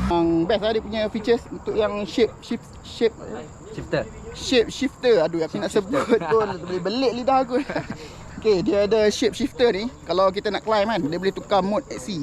Yang best lah dia punya features untuk yang Shifter. shape shifter. Aduh, aku nak sebut pun boleh belik lidah aku. Okay, dia ada shape shifter ni. Kalau kita nak climb kan, dia boleh tukar mode at sea.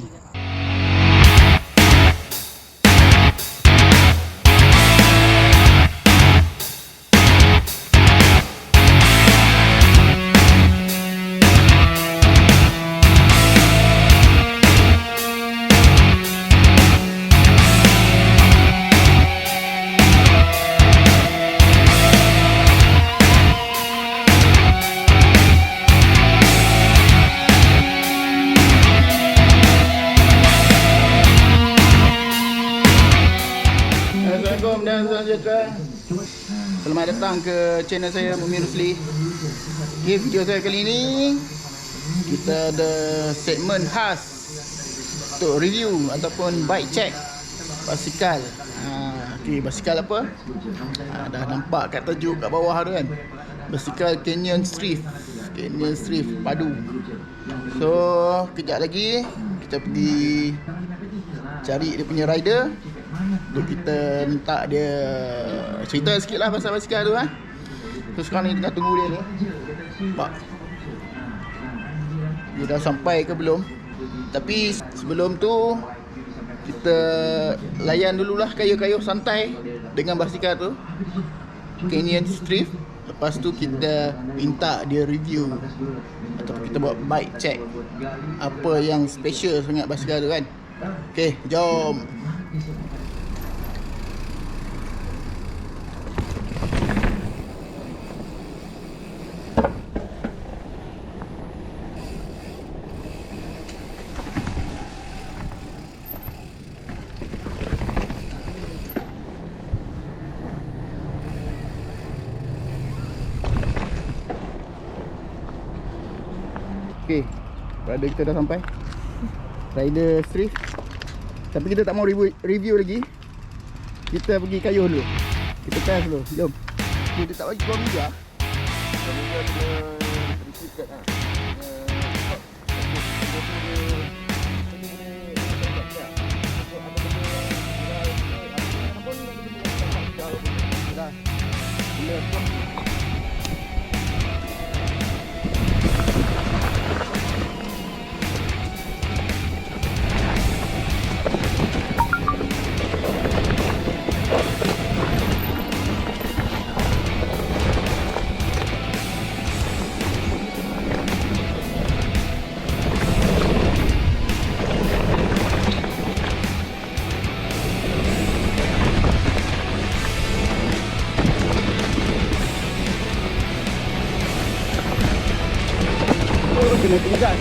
Assalamualaikum dan salam sejahtera. Selamat datang ke channel saya Mumi Rusli. Okay, video saya kali ini kita ada segmen khas untuk review ataupun bike check basikal. Okay, basikal apa? Dah nampak kat tajuk kat bawah tu kan. Basikal Canyon Strift. Canyon Strift padu. So, kejap lagi kita pergi cari dia punya rider. Untuk kita minta dia cerita sikit lah pasal basikal tu kan. So sekarang ni tengah tunggu dia ni. Nampak dia dah sampai ke belum. Tapi sebelum tu kita layan dululah kayuh-kayuh santai dengan basikal tu, Canyon Strift. Lepas tu kita minta dia review ataupun kita buat bike check apa yang special sangat basikal tu kan. Okay, jom. Okay, rider kita dah sampai. Rider Strift. Tapi kita tak mau review lagi. Kita pergi kayuh dulu. Kita test dulu, jom. Okay, dia tak bagi keluar meja. Keluar meja kena restricted lah. Kena tinggal.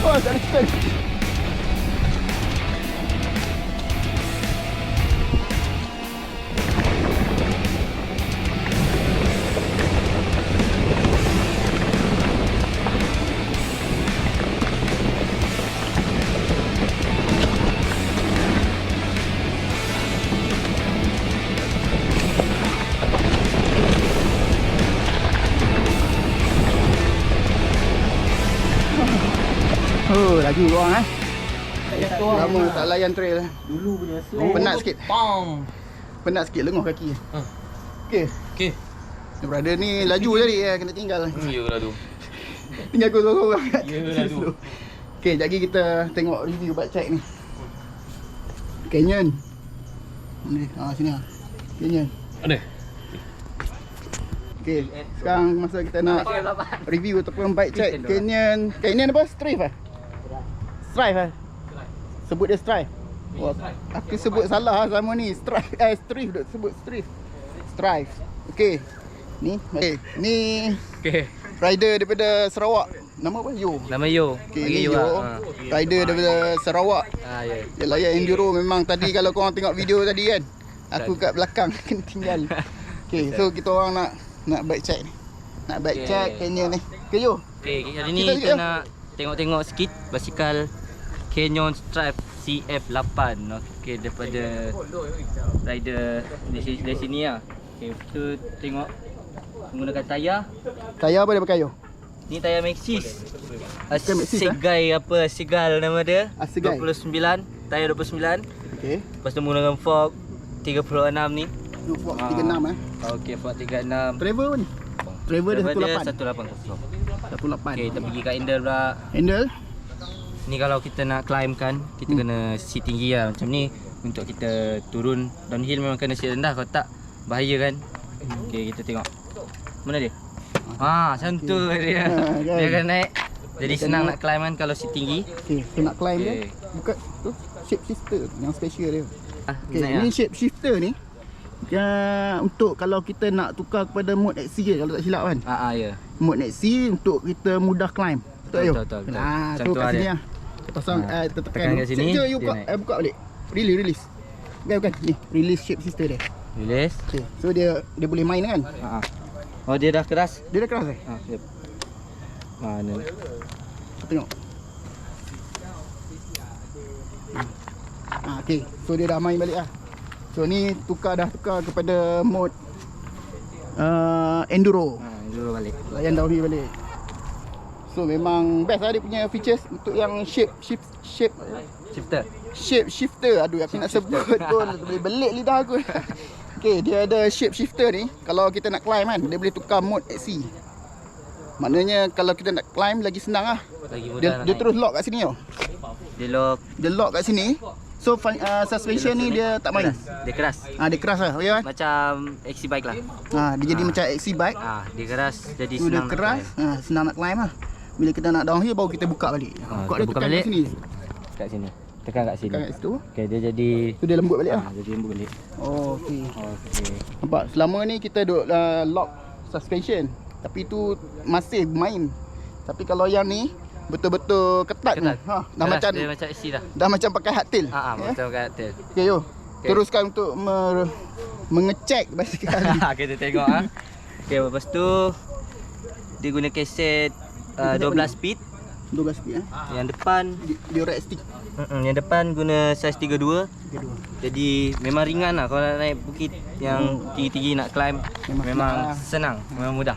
Oh, tak ada. Oh, laju korang lama tak layan trail. Dulu punya slow. Penat sikit. Pam. Penat sikit lenguh kaki. Okey. Okey. Brother ni laju tadi kena tinggal. Iyalah tu. Tinggal aku sorang-sorang kat Iyalah tu. Okey, jap lagi kita tengok review bike check ni. Canyon. Ni, sini ah. Canyon. Ada. Okay, sekarang masa kita nak review ataupun bike check Canyon apa? Strive Strive sebut dia Strive. Oh, aku sebut salah sama ni. Strive duk sebut Strive. Okay, ni ni rider daripada Sarawak. Nama apa? Yo. Nama Yo. Okay, ni Yo. Rider daripada Sarawak. Ya. Dia layan enduro. Memang tadi kalau korang tengok video tadi kan, aku kat belakang kena tinggal. Okay, so kita orang nak bike check ni. Nak bike check Canyon ni. Okay, Yo. Okay, hari ni kita nak tengok-tengok sikit basikal Canyon Strive CF8. Okay, daripada rider dari sini lah. Okay, kita tengok menggunakan tayar. Tayar apa dia pakai, Yo? Ni tayar Maxxis. Maxxis, Seagull nama dia. Seagull. 29, tayar 29. Okay. Lepas tu menggunakan fork 36 ni. Fork 36 Okey, fork 36. Travel ni. Travel dia 180. 18. Okey, kita pergi kat handle pula. Handle. Ni kalau kita nak climb kan, kita kena sit tinggi lah. Macam ni untuk kita turun downhill memang kena sit rendah, kalau tak bahaya kan. Okey, kita tengok. Mana dia? Macam tu dia. Dia akan naik. Jadi senang nak climb kan kalau sit tinggi. Okey, kita nak climb dia. Buka tu shape shifter yang special dia. Okey, ni shape shifter ni untuk kalau kita nak tukar kepada mode XC je kalau tak silap kan. Ya. Mode XC untuk kita mudah climb. Betul. Tu kat sini lah. Pasang kita tekan kat sini. You buka balik. Release. Bukan ni, release shape shifter dia. Release. Okey. So dia boleh main kan? Oh, dia dah keras. Dia dah keras Yep. Mana? Tengok. Okey. So dia dah main balik lah. So ni dah tukar kepada mode enduro. Enduro balik. Layan downhill balik. So memang best lah dia punya features untuk yang shape shifter. Aduh, aku nak sebut pun boleh belik lidah aku. Okey, dia ada shape shifter ni. Kalau kita nak climb kan, dia boleh tukar mode XC. Maknanya kalau kita nak climb lagi senang lah. Lagi mudah dia terus lock kat sini tau. Dia lock kat sini. So suspension ni dia tak main. Dia keras. Dia keras lah, ya kan? Macam XC bike lah. Dia jadi macam XC bike. Dia keras, jadi So dia senang. keras, senang nak climb lah. Bila kita nak downhill baru kita buka balik. Buka balik. kat sini. Kat sini. Tekan kat sini. Tekan kat situ. Okey, dia jadi dia lembut balik lah. Jadi lembut balik. Oh, okey. Nampak selama ni kita duk lock suspension. Tapi tu masih main. Tapi kalau yang ni betul-betul ketat. Dah macam dia macam XC dah. Dah macam pakai hardtail. Macam pakai hardtail. Okey, Yo. Teruskan untuk mengecek basikal ni. Kita tengok Okey, lepas tu dia guna kaset 12 speed. 12 speed Yang depan Durex stick. Yang depan guna size 32. Jadi memang ringan lah kalau nak naik bukit yang tinggi-tinggi nak climb. Memang senang, memang mudah.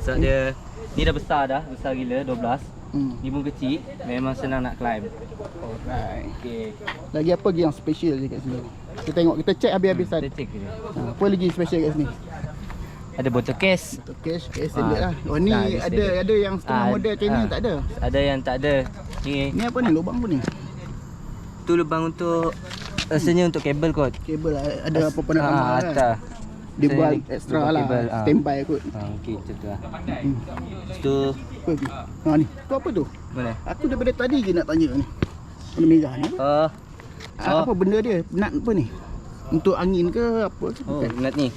Sebab dia ni dah besar gila 12. Ni pun kecil, memang senang nak climb. Alright. Okey. Lagi apa lagi yang special je kat sini? Kita tengok, kita check habis-habis tadi. Kita check je. Apa lagi special kat sini? Ada botol case. Botol case standard lah. Oh ni ada yang setengah model macam ni tak ada. Ada yang tak ada. Ni apa ni? Lubang apa ni? Tu lubang untuk rasanya untuk kabel kot. Kabel ada apa-apa nak tambah kan? Dia buat ekstra lah. Standby kot. Okey, macam tu lah. Tu apa ni? Ni. Tu apa tu? Mana? Aku daripada tadi je nak tanya ni. Warna merah ni. Apa benda dia? Nut apa ni? Untuk angin ke apa? Nut ni.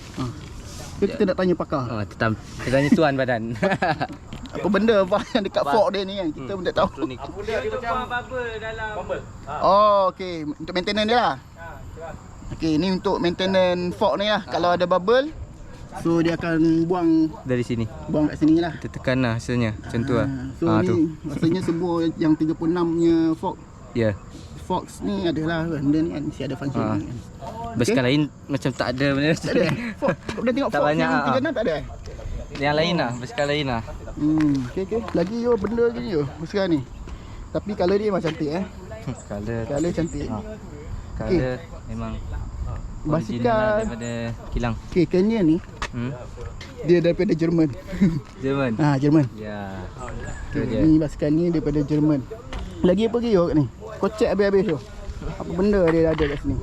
Kita nak tanya pakar. Kita tanya tuan badan. Apa benda yang dekat fork dia ni kan? Kita pun tak tahu. Apa dia macam bubble dalam bubble. Okey, untuk maintenance dia lah. Okey, ni untuk maintenance fork ni lah. Kalau ada bubble, so dia akan buang dari sini. Buang kat sini lah. Kita tekan lah hasilnya. Macam tu lah. So ni tu. Rasanya semua yang 36 punya fork. Ya. Fox ni adalah benda ni kan mesti ada function ni kan. Basikal lain macam tak ada benda tak ada. Fox, kau dah tengok tak Fox banyak, yang 36 tak ada. Yang lain lah, basikal lain lah. Okey. Lagi yo benda je yo basikal ni. Tapi color dia memang cantik Color cantik. Color memang basikal daripada kilang. Okey, Canyon ni. Dia daripada Jerman. Jerman. Ya. Ni basikal ni daripada Jerman. Lagi apa lagi yo kat ni? Kau check habis-habis tu. Apa benda dia ada kat sini?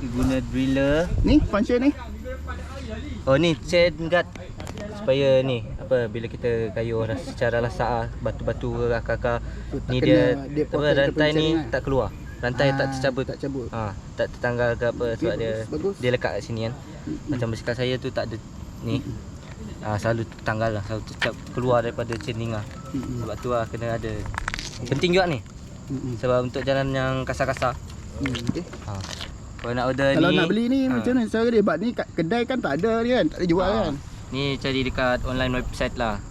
Dia guna driller. Ni function ni. Oh ni chain guard. supaya ni apa bila kita kayuh secara lasak batu-batu ke akar-akar Tak ni kena dia apa protect rantai daripada ni jaringan. tak keluar. Rantai tak tercabut. Tak cabut. Tak tertanggal ke apa sebab dia bagus. dia lekat kat sini kan. Macam basikal saya tu tak ada ni. Selalu tertanggal lah, selalu keluar daripada chaining lah. Sebab tu lah kena ada. Penting juga ni. Sebab untuk jalan yang kasar-kasar. Okay. Kalau nak order Kalau ni nak beli ni macam mana cara dia? Sebab ni kat kedai kan tak ada ni kan, tak ada jual kan. ni cari dekat online website lah.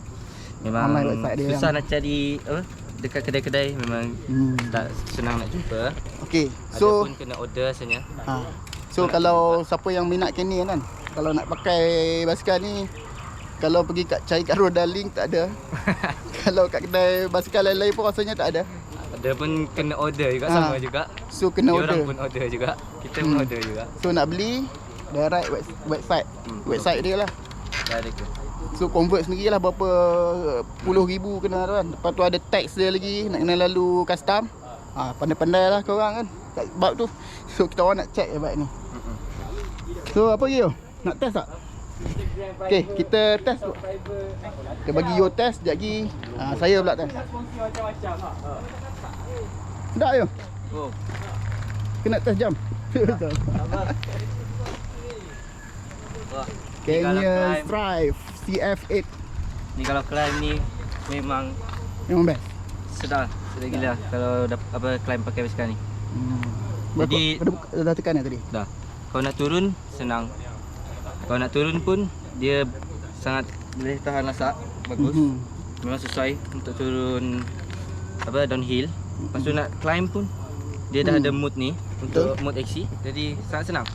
Memang Online website dia susah kan? nak cari apa dekat kedai-kedai, memang tak senang nak jumpa. Okey. So So pun kena order asalnya. kalau siapa yang minat Canyon kan, kalau nak pakai basikal ni, kalau pergi cari kat Rodaling tak ada. Kalau kat kedai basikal lain-lain pun rasanya tak ada. Ada pun kena order juga, sama juga. So kena Dia order. orang pun order juga. Kita pun order juga. So nak beli direct website. Website dia lah. Dah ada ke? So convert sendiri lah berapa puluh ribu kena tu kan. Lepas tu ada tax dia lagi, nak kena lalu custom. Pandai-pandai lah korang kan kat bab tu. So kita orang nak check bab ni. So apa lagi tu? Nak test tak? Okay, kita test tu. Kita bagi Yo test sekejap lagi. Saya pula test. Sedap je. Oh. Kena test jam. Canyon Strive CF8 Ni kalau climb ni memang memang best. sedap gila kalau apa climb pakai basikal ni. Jadi dah tekan tadi. dah. Kalau nak turun senang. Kalau nak turun pun dia sangat boleh tahan lasak, bagus. Memang sesuai untuk turun apa downhill. Lepas tu nak climb pun dia dah ada mode ni untuk mode XC. Jadi sangat senang.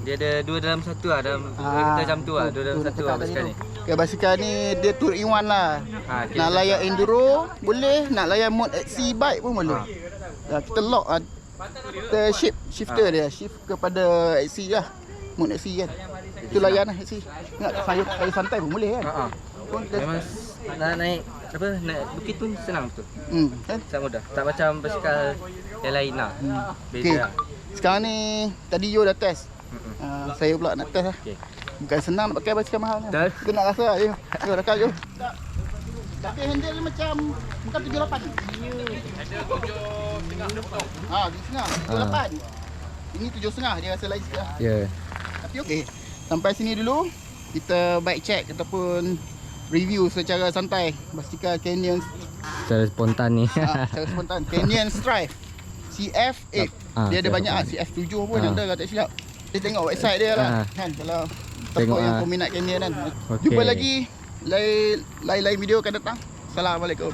Dia ada 2 dalam 1 lah, dalam kita macam tu lah, 2 dalam 1 lah basikal ni. Ya, basikal ni dia 2 in 1 lah. Nak layan enduro boleh, nak layan mode XC bike pun boleh. Kita lock kita shifter dia, shift kepada XC lah. Mode XC kan. Itu layan lah XC. Nak saya santai pun boleh kan. Memang nak naik apa naik bukit pun senang betul. Kan? Sangat mudah. Tak macam basikal yang lain lah. Beza. Okay. Sekarang ni tadi Yo dah test. Saya pula nak test lah. Bukan senang nak pakai basikal mahal ni. Betul. Kita nak rasa lah. Yo rakam Yo. Tapi handle dia macam bukan 78. Ada 7.5. 7.5. Ini 7.5, dia rasa lain sikit lah. Ya. Tapi okey. Sampai sini dulu. Kita bike check ataupun review secara santai basikal Canyon Secara spontan ni. secara spontan Canyon Strive CF8. Dia ada banyak CF7 pun ada kalau tak silap. Kita tengok website dia lah kan, kalau siapa yang peminat Canyon kan. Okay. Jumpa lagi lain-lain video akan datang. Assalamualaikum.